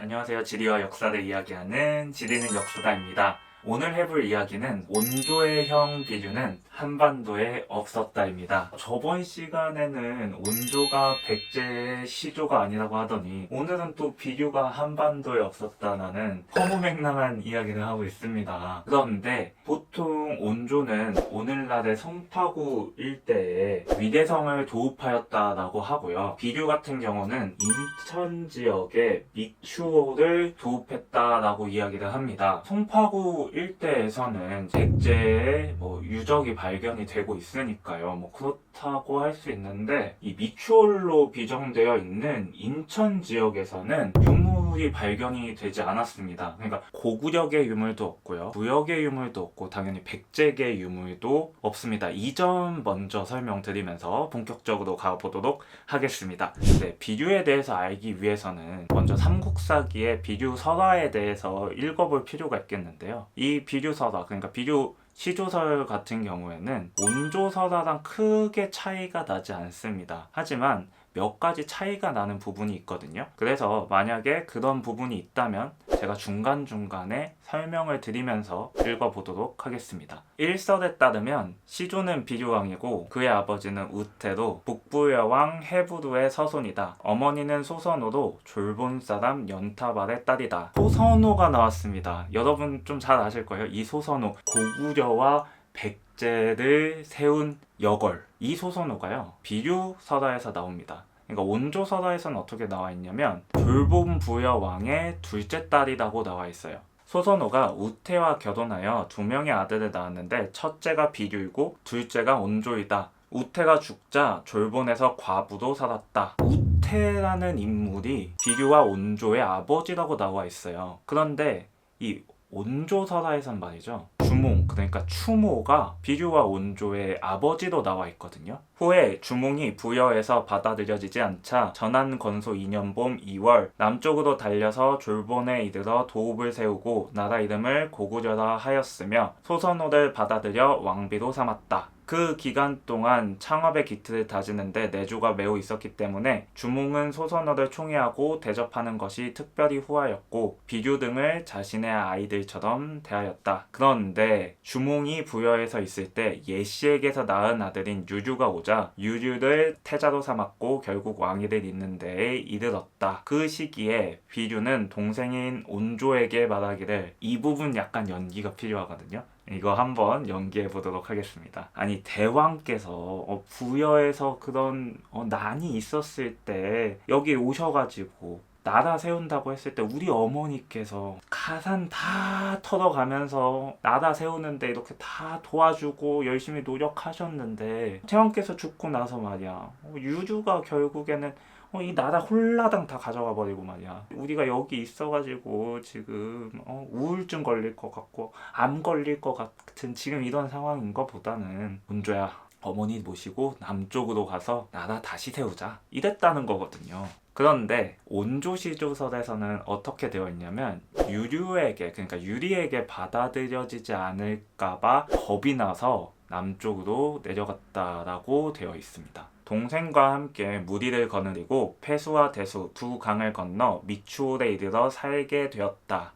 안녕하세요. 지리와 역사를 이야기하는 지리는 역사다입니다. 오늘 해볼 이야기는 온조의 형 비류는 한반도에 없었다입니다. 저번 시간에는 온조가 백제의 시조가 아니라고 하더니 오늘은 또 비류가 한반도에 없었다는 허무맹랑한 이야기를 하고 있습니다. 그런데 보통 온조는 오늘날의 송파구 일대에 위대성을 도읍하였다라고 하고요. 비류 같은 경우는 인천 지역에 미추홀을 도읍했다라고 이야기를 합니다. 송파구 일대에서는 백제의 유적이 발견이 되고 있으니까요. 그렇다고 할 수 있는데 이 미추홀로 비정되어 있는 인천 지역에서는 유물이 발견이 되지 않았습니다. 그러니까 고구려계 유물도 없고요. 부여계 유물도 없고 당연히 백제계 유물도 없습니다. 이 점 먼저 설명드리면서 본격적으로 가보도록 하겠습니다. 네, 비류에 대해서 알기 위해서는 먼저 삼국사기의 비류 설화에 대해서 읽어볼 필요가 있겠는데요. 이 비류 설화, 그러니까 비류 시조설 같은 경우에는 온조설화랑 크게 차이가 나지 않습니다. 하지만 몇 가지 차이가 나는 부분이 있거든요. 그래서 만약에 그런 부분이 있다면 제가 중간중간에 설명을 드리면서 읽어보도록 하겠습니다. 일설에 따르면 시조는 비류왕이고 그의 아버지는 우태로 북부여왕 해부루의 서손이다. 어머니는 소선호로 졸본 사람 연타발의 딸이다. 소선호가 나왔습니다. 여러분 좀 잘 아실 거예요. 이 소선호, 고구려와 백제를 세운 여걸, 이 소선호가요 비류 설화에서 나옵니다. 그러니까 온조 설화에서는 어떻게 나와 있냐면 졸본 부여왕의 둘째 딸이라고 나와 있어요. 소선호가 우태와 결혼하여 두 명의 아들을 낳았는데 첫째가 비류이고 둘째가 온조이다. 우태가 죽자 졸본에서 과부로 살았다. 우태라는 인물이 비류와 온조의 아버지라고 나와 있어요. 그런데 이 온조설화에선 말이죠, 주몽, 그러니까 추모가 비류와 온조의 아버지로 나와 있거든요. 후에 주몽이 부여에서 받아들여지지 않자 전한건소 2년 봄 2월 남쪽으로 달려서 졸본에 이르러 도읍을 세우고 나라 이름을 고구려라 하였으며 소선호를 받아들여 왕비로 삼았다. 그 기간 동안 창업의 기틀을 다지는데 내조가 매우 있었기 때문에 주몽은 소선호를 총애하고 대접하는 것이 특별히 후하였고 비류 등을 자신의 아이들처럼 대하였다. 그런데 주몽이 부여에서 있을 때 예씨에게서 낳은 아들인 유류가 오자 유류를 태자로 삼았고 결국 왕위를 잇는 데에 이르렀다. 그 시기에 비류는 동생인 온조에게 말하기를, 이 부분 약간 연기가 필요하거든요. 이거 한번 연기해 보도록 하겠습니다. 아니, 대왕께서 부여에서 그런 난이 있었을 때 여기 오셔가지고 나라 세운다고 했을 때 우리 어머니께서 가산 다 털어가면서 나라 세우는데 이렇게 다 도와주고 열심히 노력하셨는데 태왕께서 죽고 나서 말이야, 유주가 결국에는 이 나라 홀라당 다 가져가 버리고 말이야. 우리가 여기 있어가지고 지금 우울증 걸릴 것 같고 암 걸릴 것 같은 지금 이런 상황인 것보다는 온조야, 어머니 모시고 남쪽으로 가서 나라 다시 세우자, 이랬다는 거거든요. 그런데 온조시조설에서는 어떻게 되어 있냐면 유류에게, 그러니까 유리에게 받아들여지지 않을까봐 겁이 나서 남쪽으로 내려갔다라고 되어 있습니다. 동생과 함께 무리를 거느리고 폐수와 대수 두 강을 건너 미추홀에 이르러 살게 되었다.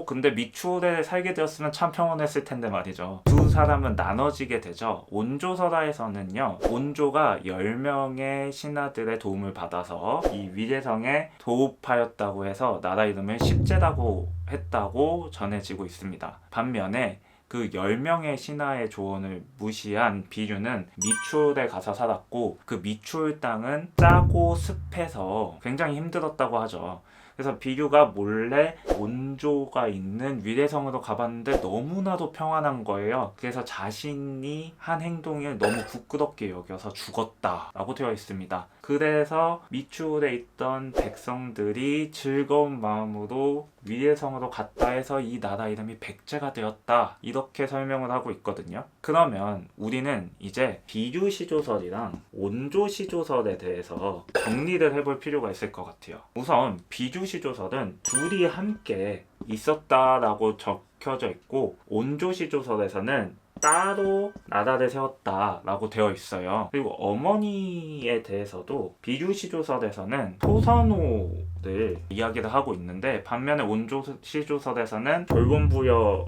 근데 미추홀에 살게 되었으면 참 평온했을 텐데 말이죠. 두 사람은 나눠지게 되죠. 온조설화에서는요, 온조가 10명의 신하들의 도움을 받아서 이 위대성에 도읍하였다고 해서 나라 이름을 십제라고 했다고 전해지고 있습니다. 반면에 그 10명의 신하의 조언을 무시한 비류는 미추홀에 가서 살았고 그 미추홀 땅은 짜고 습해서 굉장히 힘들었다고 하죠. 그래서 비류가 몰래 온조가 있는 위대성으로 가봤는데 너무나도 평안한 거예요. 그래서 자신이 한 행동을 너무 부끄럽게 여겨서 죽었다라고 되어 있습니다. 그래서 미추홀에 있던 백성들이 즐거운 마음으로 위대성으로 갔다 해서 이 나라 이름이 백제가 되었다, 이렇게 설명을 하고 있거든요. 그러면 우리는 이제 비류시조설이랑 온조시조설에 대해서 정리를 해볼 필요가 있을 것 같아요. 우선 비류시조설은 둘이 함께 있었다라고 적혀져 있고 온조시조설에서는 따로 나라를 세웠다라고 되어 있어요. 그리고 어머니에 대해서도 비류시조설에서는 소선호 를 이야기를 하고 있는데, 반면에 온조시조설에서는 졸본부여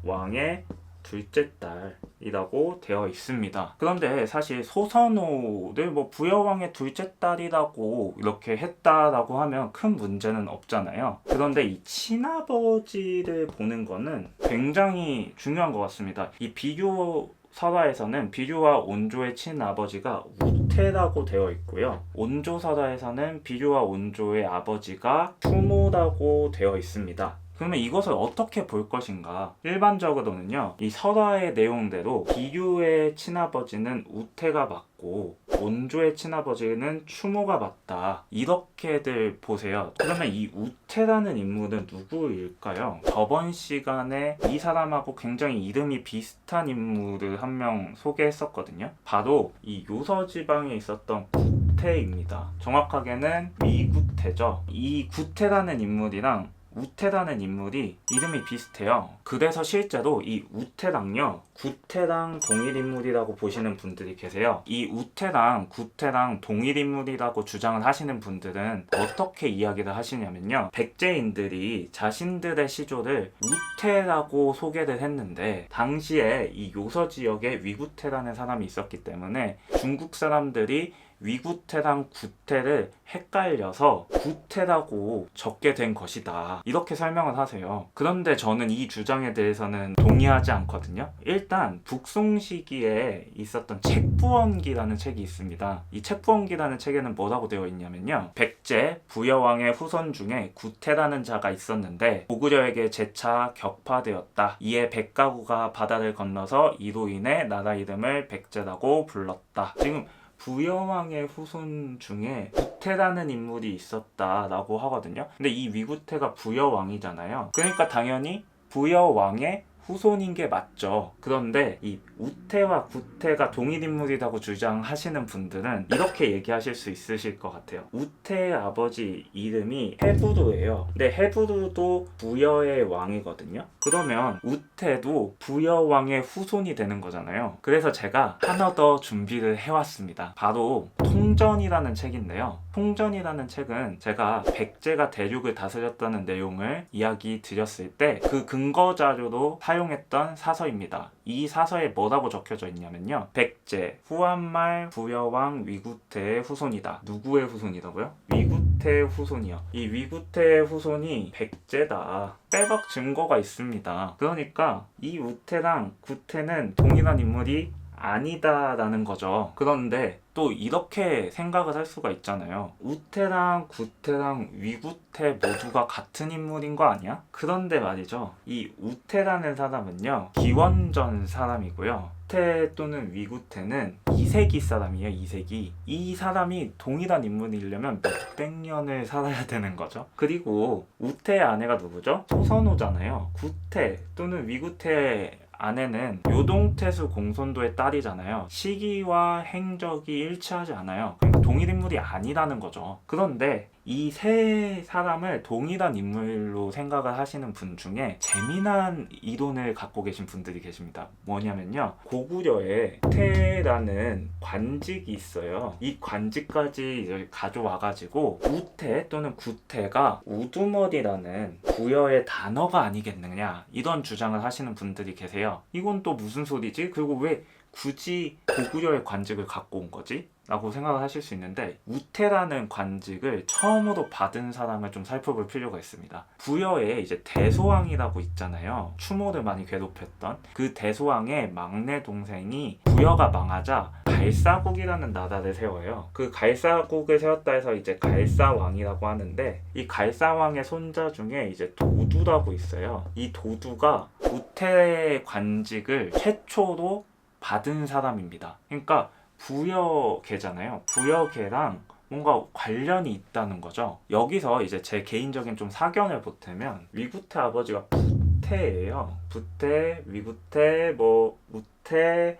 왕의 둘째 딸이라고 되어 있습니다. 그런데 사실 소선호를 뭐 부여왕의 둘째 딸이라고 이렇게 했다라고 하면 큰 문제는 없잖아요. 그런데 이 친아버지를 보는 거는 굉장히 중요한 것 같습니다. 이 비교 설화에서는 비주와 온조의 친아버지가 우태라고 되어 있고요. 온조 설화에서는 비주와 온조의 아버지가 추모라고 되어 있습니다. 그러면 이것을 어떻게 볼 것인가? 일반적으로는요, 이 설화의 내용대로 비유의 친아버지는 우태가 맞고 온조의 친아버지는 추모가 맞다, 이렇게들 보세요. 그러면 이 우태라는 인물은 누구일까요? 저번 시간에 이 사람하고 굉장히 이름이 비슷한 인물을 한 명 소개했었거든요. 바로 이 요서지방에 있었던 구태입니다. 정확하게는 위구태죠. 이 구태라는 인물이랑 우태라는 인물이 이름이 비슷해요. 그래서 실제로 이 우태랑요, 구태랑 동일 인물이라고 보시는 분들이 계세요. 이 우태랑 구태랑 동일 인물이라고 주장을 하시는 분들은 어떻게 이야기를 하시냐면요, 백제인들이 자신들의 시조를 우태라고 소개를 했는데, 당시에 이 요서 지역에 위구태라는 사람이 있었기 때문에 중국 사람들이 위구태랑 구태를 헷갈려서 구태라고 적게 된 것이다, 이렇게 설명을 하세요. 그런데 저는 이 주장에 대해서는 동의하지 않거든요. 일단 북송 시기에 있었던 책부원기라는 책이 있습니다. 이 책부원기라는 책에는 뭐라고 되어 있냐면요, 백제 부여왕의 후손 중에 구태라는 자가 있었는데 고구려에게 재차 격파되었다. 이에 백가구가 바다를 건너서 이로 인해 나라 이름을 백제라고 불렀다. 지금 부여왕의 후손 중에 구태라는 인물이 있었다라고 하거든요. 근데 이 위구태가 부여왕이잖아요. 그러니까 당연히 부여왕의 후손인 게 맞죠. 그런데 이 우태와 구태가 동일 인물이라고 주장하시는 분들은 이렇게 얘기하실 수 있으실 것 같아요. 우태의 아버지 이름이 헤브루예요. 근데 헤브루도 부여의 왕이거든요. 그러면 우태도 부여왕의 후손이 되는 거잖아요. 그래서 제가 하나 더 준비를 해왔습니다. 바로 통전이라는 책인데요. 통전이라는 책은 제가 백제가 대륙을 다스렸다는 내용을 이야기 드렸을 때 그 근거 자료로 사용했던 사서입니다. 이 사서에 뭐라고 적혀져 있냐면요, 백제 후한말 부여왕 위구태의 후손이다. 누구의 후손이라고요? 위구태의 후손이요. 이 위구태의 후손이 백제다, 빼박 증거가 있습니다. 그러니까 이 우태랑 구태는 동일한 인물이 아니다라는 거죠. 그런데 또 이렇게 생각을 할 수가 있잖아요. 우태랑 구태랑 위구태 모두가 같은 인물인 거 아니야? 그런데 말이죠, 이 우태라는 사람은요, 기원전 사람이고요, 우태 또는 위구태는 2세기 사람이에요. 2세기. 이 사람이 동일한 인물이려면 몇백 년을 살아야 되는 거죠. 그리고 우태의 아내가 누구죠? 소선호잖아요. 구태 또는 위구태의 아내는 요동태수 공손도의 딸이잖아요. 시기와 행적이 일치하지 않아요. 그러니까 동일 인물이 아니라는 거죠. 그런데 이 세 사람을 동일한 인물로 생각을 하시는 분 중에 재미난 이론을 갖고 계신 분들이 계십니다. 뭐냐면요, 고구려에 우태라는 관직이 있어요. 이 관직까지 가져와가지고 우태 또는 구태가 우두머리라는 부여의 단어가 아니겠느냐, 이런 주장을 하시는 분들이 계세요. 이건 또 무슨 소리지? 그리고 왜 굳이 고구려의 관직을 갖고 온 거지? 라고 생각을 하실 수 있는데, 우태라는 관직을 처음으로 받은 사람을 좀 살펴볼 필요가 있습니다. 부여에 이제 대소왕이라고 있잖아요. 추모를 많이 괴롭혔던 그 대소왕의 막내 동생이 부여가 망하자 갈사국이라는 나라를 세워요. 그 갈사국을 세웠다 해서 이제 갈사왕이라고 하는데, 이 갈사왕의 손자 중에 이제 도두라고 있어요. 이 도두가 우태 관직을 최초로 받은 사람입니다. 그러니까 부여계잖아요. 부여계랑 뭔가 관련이 있다는 거죠. 여기서 이제 제 개인적인 좀 사견을 보태면, 위구태 아버지가 부태예요. 부태, 위구태, 우태,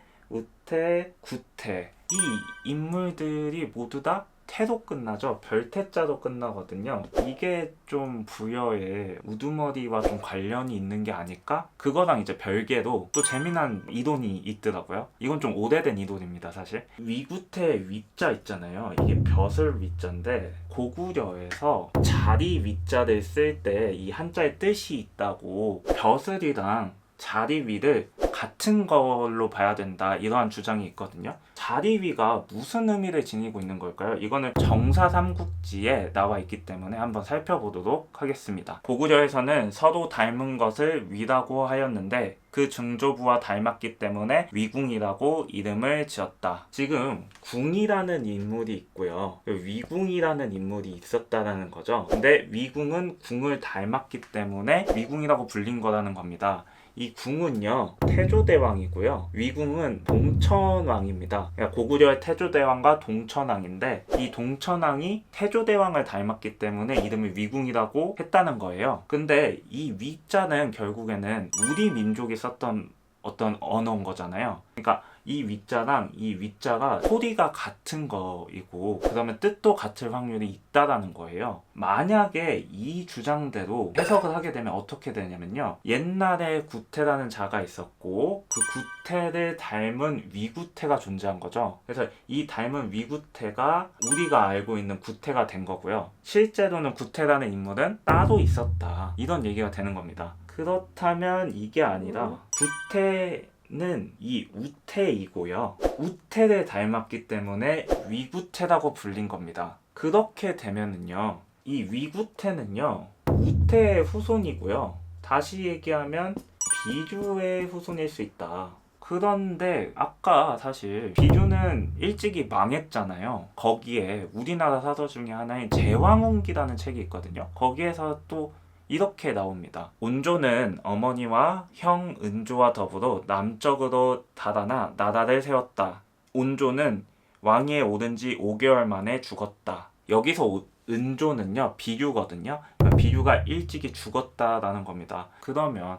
구태, 이 인물들이 모두 다 태도 끝나죠. 별태자도 끝나거든요. 이게 좀 부여의 우두머리와 좀 관련이 있는 게 아닐까? 그거랑 이제 별개로 또 재미난 이론이 있더라고요. 이건 좀 오래된 이론입니다, 사실. 위구태 위자 있잖아요. 이게 벼슬 위자인데 고구려에서 자리 위자를 쓸 때 이 한자의 뜻이 있다고 벼슬이랑 자리 위를 같은 걸로 봐야 된다, 이러한 주장이 있거든요. 자리 위가 무슨 의미를 지니고 있는 걸까요? 이거는 정사 삼국지에 나와 있기 때문에 한번 살펴보도록 하겠습니다. 고구려에서는 서로 닮은 것을 위라고 하였는데 그 증조부와 닮았기 때문에 위궁이라고 이름을 지었다. 지금 궁이라는 인물이 있고요, 위궁이라는 인물이 있었다라는 거죠. 근데 위궁은 궁을 닮았기 때문에 위궁이라고 불린 거라는 겁니다. 이 궁은요, 태조대왕이고요, 위궁은 동천왕입니다. 그러니까 고구려의 태조대왕과 동천왕인데 이 동천왕이 태조대왕을 닮았기 때문에 이름을 위궁이라고 했다는 거예요. 근데 이 위자는 결국에는 우리 민족이 썼던 어떤 언어인 거잖아요. 그러니까 이 위자랑 이 위자가 소리가 같은 거이고 그러면 뜻도 같을 확률이 있다라는 거예요. 만약에 이 주장대로 해석을 하게 되면 어떻게 되냐면요, 옛날에 구태라는 자가 있었고 그 구태를 닮은 위구태가 존재한 거죠. 그래서 이 닮은 위구태가 우리가 알고 있는 구태가 된 거고요. 실제로는 구태라는 인물은 따로 있었다, 이런 얘기가 되는 겁니다. 그렇다면 이게 아니라 구태는 이 우태이고요, 우태를 닮았기 때문에 위구태라고 불린 겁니다. 그렇게 되면은요, 이 위구태는요 우태의 후손이고요, 다시 얘기하면 비주의 후손일 수 있다. 그런데 아까 사실 비주는 일찍이 망했잖아요. 거기에 우리나라 사서 중에 하나인 제왕운기라는 책이 있거든요. 거기에서 또 이렇게 나옵니다. 온조는 어머니와 형 은조와 더불어 남쪽으로 달아나 나라를 세웠다. 온조는 왕위에 오른 지 5개월 만에 죽었다. 여기서 은조는요 비류거든요. 그러니까 비류가 일찍이 죽었다라는 겁니다. 그러면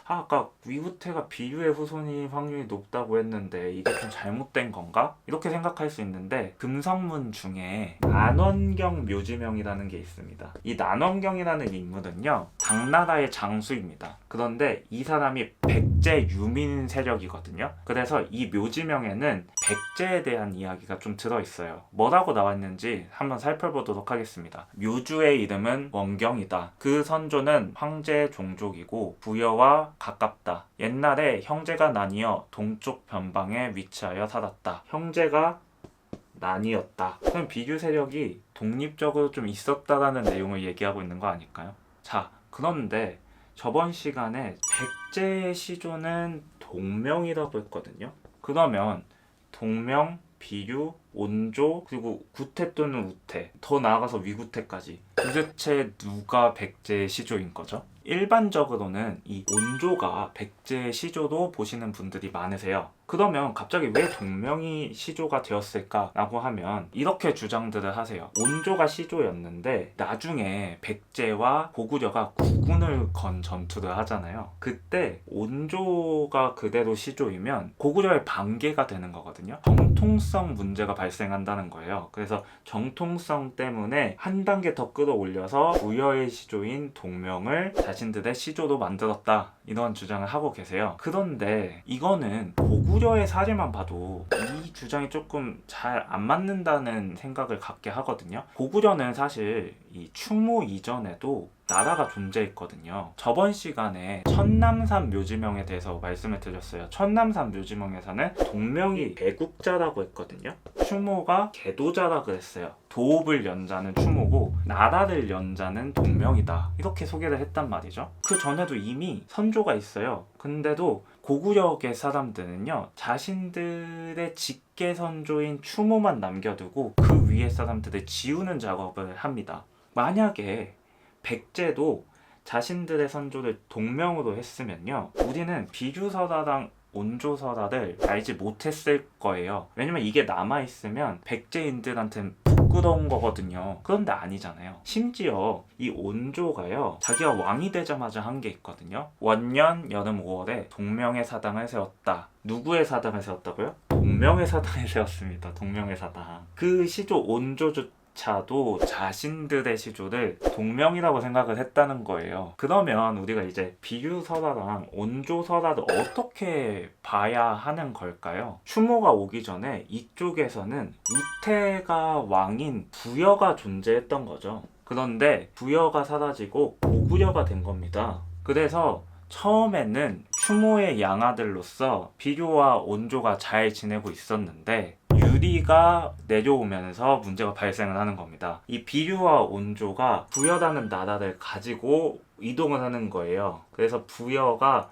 아까 위구태가 비류의 후손일 확률이 높다고 했는데 이게 좀 잘못된 건가? 이렇게 생각할 수 있는데 금성문 중에 난원경 묘지명이라는 게 있습니다. 이 난원경이라는 인물은요 당나라의 장수입니다. 그런데 이 사람이 백제 유민 세력이거든요. 그래서 이 묘지명에는 백제에 대한 이야기가 좀 들어있어요. 뭐라고 나왔는지 한번 살펴보도록 하겠습니다. 묘주의 이름은 원경이다. 그 선조는 황제 종족이고 부여와 가깝다. 옛날에 형제가 나뉘어 동쪽 변방에 위치하여 살았다. 형제가 나뉘었다. 그럼 비주 세력이 독립적으로 좀 있었다라는 내용을 얘기하고 있는 거 아닐까요? 자, 그런데 저번 시간에 백제의 시조는 동명이라고 했거든요. 그러면 동명, 비류, 온조, 그리고 구태 또는 우태, 더 나아가서 위구태까지 도대체 누가 백제의 시조인 거죠? 일반적으로는 이 온조가 백제의 시조로 보시는 분들이 많으세요. 그러면 갑자기 왜 동명이 시조가 되었을까라고 하면 이렇게 주장들을 하세요. 온조가 시조였는데 나중에 백제와 고구려가 국군을 건 전투를 하잖아요. 그때 온조가 그대로 시조이면 고구려의 반개가 되는 거거든요. 정통성 문제가 발생한다는 거예요. 그래서 정통성 때문에 한 단계 더 끌어올려서 부여의 시조인 동명을 자신들의 시조로 만들었다, 이런 주장을 하고 계세요. 그런데 이거는 고구려의 사례만 봐도 이 주장이 조금 잘 안 맞는다는 생각을 갖게 하거든요. 고구려는 사실 이 추모 이전에도 나라가 존재했거든요. 저번 시간에 천남산 묘지명에 대해서 말씀을 드렸어요. 천남산 묘지명에서는 동명이 개국자라고 했거든요. 추모가 개도자라고 했어요. 도읍을 연 자는 추모고 나라를 연 자는 동명이다, 이렇게 소개를 했단 말이죠. 그 전에도 이미 선조가 있어요. 근데도 고구려계 사람들은요 자신들의 직계 선조인 추모만 남겨두고 그 위에 사람들을 지우는 작업을 합니다. 만약에 백제도 자신들의 선조를 동명으로 했으면요 우리는 비주설화랑 온조설화를 알지 못했을 거예요. 왜냐면 이게 남아있으면 백제인들한테는 부끄러운 거거든요. 그런데 아니잖아요. 심지어 이 온조가요 자기가 왕이 되자마자 한 게 있거든요. 원년 여름 5월에 동명의 사당을 세웠다. 누구의 사당을 세웠다고요? 동명의 사당을 세웠습니다. 동명의 사당. 그 시조 온조조차도 자신들의 시조를 동명이라고 생각을 했다는 거예요. 그러면 우리가 이제 비유설화랑 온조설화를 어떻게 봐야 하는 걸까요? 추모가 오기 전에 이쪽에서는 우태가 왕인 부여가 존재했던 거죠. 그런데 부여가 사라지고 고구려가 된 겁니다. 그래서 처음에는 추모의 양아들로서 비교와 온조가 잘 지내고 있었는데 유리가 내려오면서 문제가 발생을 하는 겁니다. 이 비류와 온조가 부여라는 나라를 가지고 이동을 하는 거예요. 그래서 부여가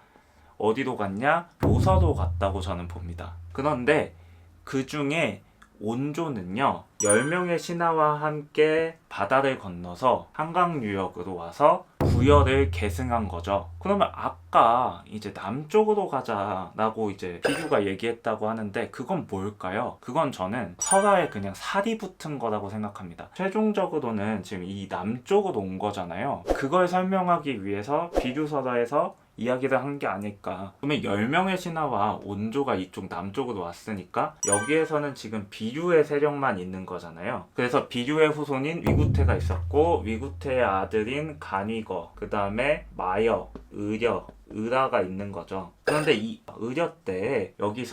어디로 갔냐? 요서로 갔다고 저는 봅니다. 그런데 그 중에 온조는요 10명의 신하와 함께 바다를 건너서 한강유역으로 와서 부여를 계승한 거죠. 그러면 아까 이제 남쪽으로 가자라고 이제 비류가 얘기했다고 하는데 그건 뭘까요? 그건 저는 설화에 그냥 살이 붙은 거라고 생각합니다. 최종적으로는 지금 이 남쪽으로 온 거잖아요. 그걸 설명하기 위해서 비류설화에서 이야기를 한 게 아닐까. 그러면 10명의 신하와 온조가 이쪽 남쪽으로 왔으니까 여기에서는 지금 비류의 세력만 있는 거잖아요. 그래서 비류의 후손인 위구태가 있었고 위구태의 아들인 간위거, 그 다음에 마여, 의려, 의라가 있는 거죠. 그런데 이 의려 때 여기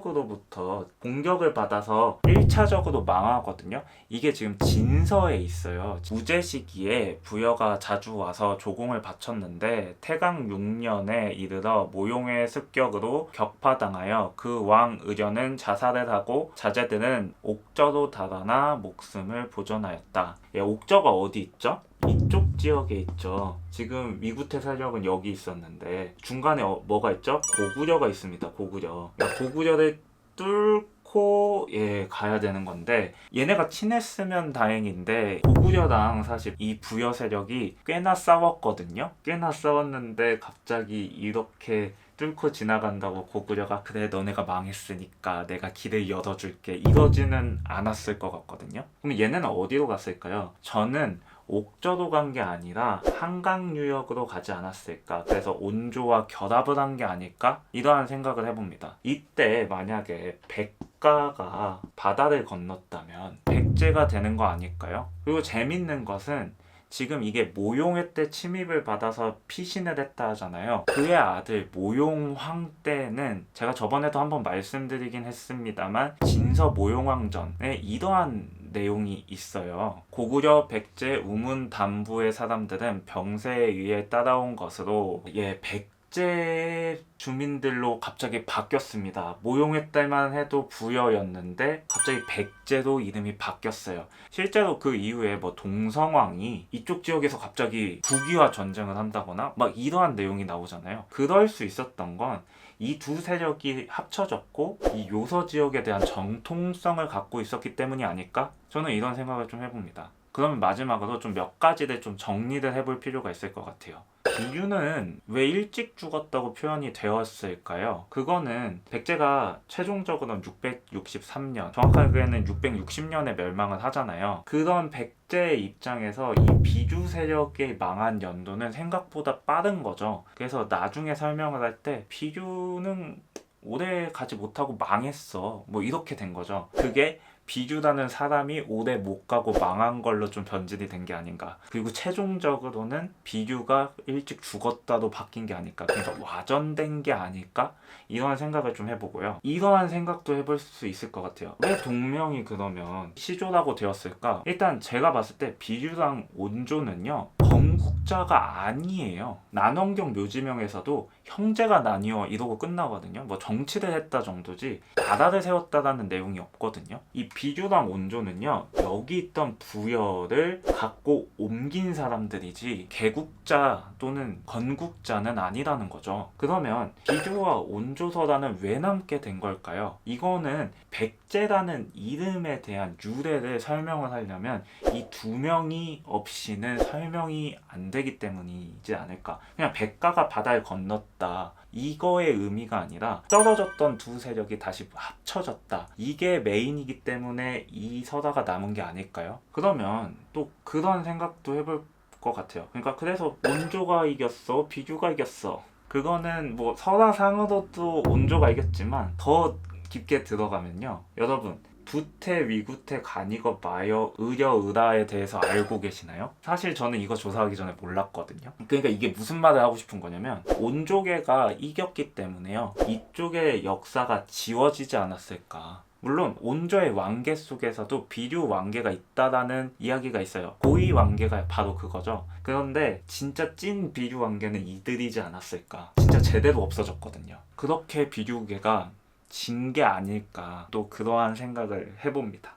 선비족으로부터 공격을 받아서 1차적으로 망하거든요. 이게 지금 진서에 있어요. 우제 시기에 부여가 자주 와서 조공을 바쳤는데 태강 6년에 이르러 모용의 습격으로 격파당하여 그 왕 의려는 자살을 하고 자제들은 옥저로 달아나 목숨을 보존하였다. 옥저가 어디 있죠? 이쪽 지역에 있죠. 지금 위구태 세력은 여기 있었는데 중간에 뭐가 있죠? 고구려가 있습니다. 고구려. 고구려를 뚫고 가야 되는 건데 얘네가 친했으면 다행인데 고구려랑 사실 이 부여 세력이 꽤나 싸웠거든요. 꽤나 싸웠는데 갑자기 이렇게 뚫고 지나간다고 고구려가 그래 너네가 망했으니까 내가 길을 열어줄게 이러지는 않았을 것 같거든요. 그럼 얘네는 어디로 갔을까요? 저는 옥저로 간 게 아니라 한강유역으로 가지 않았을까. 그래서 온조와 결합을 한 게 아닐까? 이러한 생각을 해봅니다. 이때 만약에 백가가 바다를 건넜다면 백제가 되는 거 아닐까요? 그리고 재밌는 것은 지금 이게 모용회 때 침입을 받아서 피신을 했다 하잖아요. 그의 아들 모용황 때는 제가 저번에도 한번 말씀드리긴 했습니다만 진서 모용왕전에 이러한 내용이 있어요. 고구려, 백제, 우문, 담부의 사람들은 병세에 의해 따라온 것으로 백제 주민들로 갑자기 바뀌었습니다. 모용회 때만 해도 부여였는데 갑자기 백제로 이름이 바뀌었어요. 실제로 그 이후에 뭐 동성왕이 이쪽 지역에서 갑자기 북위와 전쟁을 한다거나 막 이러한 내용이 나오잖아요. 그럴 수 있었던 건 이 두 세력이 합쳐졌고 이 요서 지역에 대한 정통성을 갖고 있었기 때문이 아닐까? 저는 이런 생각을 좀 해봅니다. 그러면 마지막으로 좀 몇 가지를 좀 정리를 해볼 필요가 있을 것 같아요. 비유는 왜 일찍 죽었다고 표현이 되었을까요? 그거는 백제가 최종적으로는 663년, 정확하게는 660년에 멸망을 하잖아요. 그런 백제의 입장에서 이 비주 세력이 망한 연도는 생각보다 빠른 거죠. 그래서 나중에 설명을 할 때 비주는 오래 가지 못하고 망했어. 뭐 이렇게 된 거죠. 그게 비주라는 사람이 오래 못 가고 망한 걸로 좀 변질이 된 게 아닌가. 그리고 최종적으로는 비주가 일찍 죽었다도 바뀐 게 아닐까. 그러니까 와전된 게 아닐까? 이러한 생각을 좀 해보고요. 이러한 생각도 해볼 수 있을 것 같아요. 왜 동명이 그러면 시조라고 되었을까? 일단 제가 봤을 때 비주랑 온조는요 건국자가 아니에요. 난원경 묘지명에서도 형제가 나뉘어 이러고 끝나거든요. 뭐 정치를 했다 정도지 나라를 세웠다라는 내용이 없거든요. 이 비주랑 온조는요 여기 있던 부여를 갖고 옮긴 사람들이지 개국자 또는 건국자는 아니라는 거죠. 그러면 비주와 온조서라는 왜 남게 된 걸까요? 이거는 백제라는 이름에 대한 유래를 설명을 하려면 이 두 명이 없이는 설명이 안 되기 때문이지 않을까. 그냥 백가가 바다를 건넜다 이거의 의미가 아니라 떨어졌던 두 세력이 다시 합쳐졌다 이게 메인이기 때문에 이 설화가 남은 게 아닐까요? 그러면 또 그런 생각도 해볼 것 같아요. 그러니까 그래서 온조가 이겼어 비주가 이겼어 그거는 뭐 설화상으로도 온조가 이겼지만 더 깊게 들어가면요. 여러분, 부태, 위구태, 간이거, 마여, 의려, 의라에 대해서 알고 계시나요? 사실 저는 이거 조사하기 전에 몰랐거든요. 그러니까 이게 무슨 말을 하고 싶은 거냐면 온조계가 이겼기 때문에요. 이쪽의 역사가 지워지지 않았을까. 물론 온조의 왕계 속에서도 비류 왕계가 있다라는 이야기가 있어요. 고위 왕계가 바로 그거죠. 그런데 진짜 찐 비류 왕계는 이들이지 않았을까. 진짜 제대로 없어졌거든요. 그렇게 비류계가 진 게 아닐까, 또 그러한 생각을 해봅니다.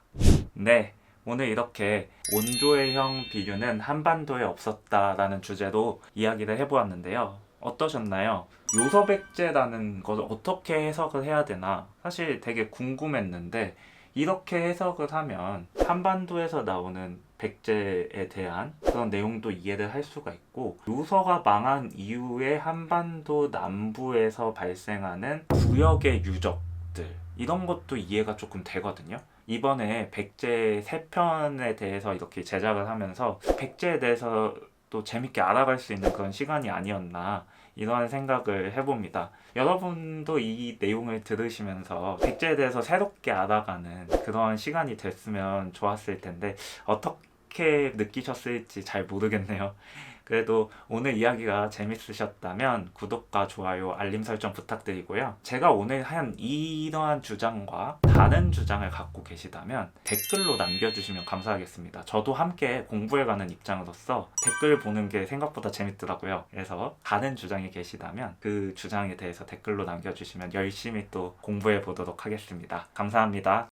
네, 오늘 이렇게 온조의 형 비류는 한반도에 없었다라는 주제로 이야기를 해보았는데요. 어떠셨나요? 요서백제라는 것을 어떻게 해석을 해야 되나 사실 되게 궁금했는데, 이렇게 해석을 하면 한반도에서 나오는 백제에 대한 그런 내용도 이해를 할 수가 있고, 요서가 망한 이후에 한반도 남부에서 발생하는 구역의 유적들, 이런 것도 이해가 조금 되거든요. 이번에 백제 3편에 대해서 이렇게 제작을 하면서 백제에 대해서 또 재밌게 알아갈 수 있는 그런 시간이 아니었나, 이러한 생각을 해봅니다. 여러분도 이 내용을 들으시면서 백제에 대해서 새롭게 알아가는 그런 시간이 됐으면 좋았을 텐데 어떻게 느끼셨을지 잘 모르겠네요. 그래도 오늘 이야기가 재밌으셨다면 구독과 좋아요, 알림 설정 부탁드리고요. 제가 오늘 한 이러한 주장과 다른 주장을 갖고 계시다면 댓글로 남겨주시면 감사하겠습니다. 저도 함께 공부해가는 입장으로서 댓글 보는 게 생각보다 재밌더라고요. 그래서 다른 주장이 계시다면 그 주장에 대해서 댓글로 남겨주시면 열심히 또 공부해 보도록 하겠습니다. 감사합니다.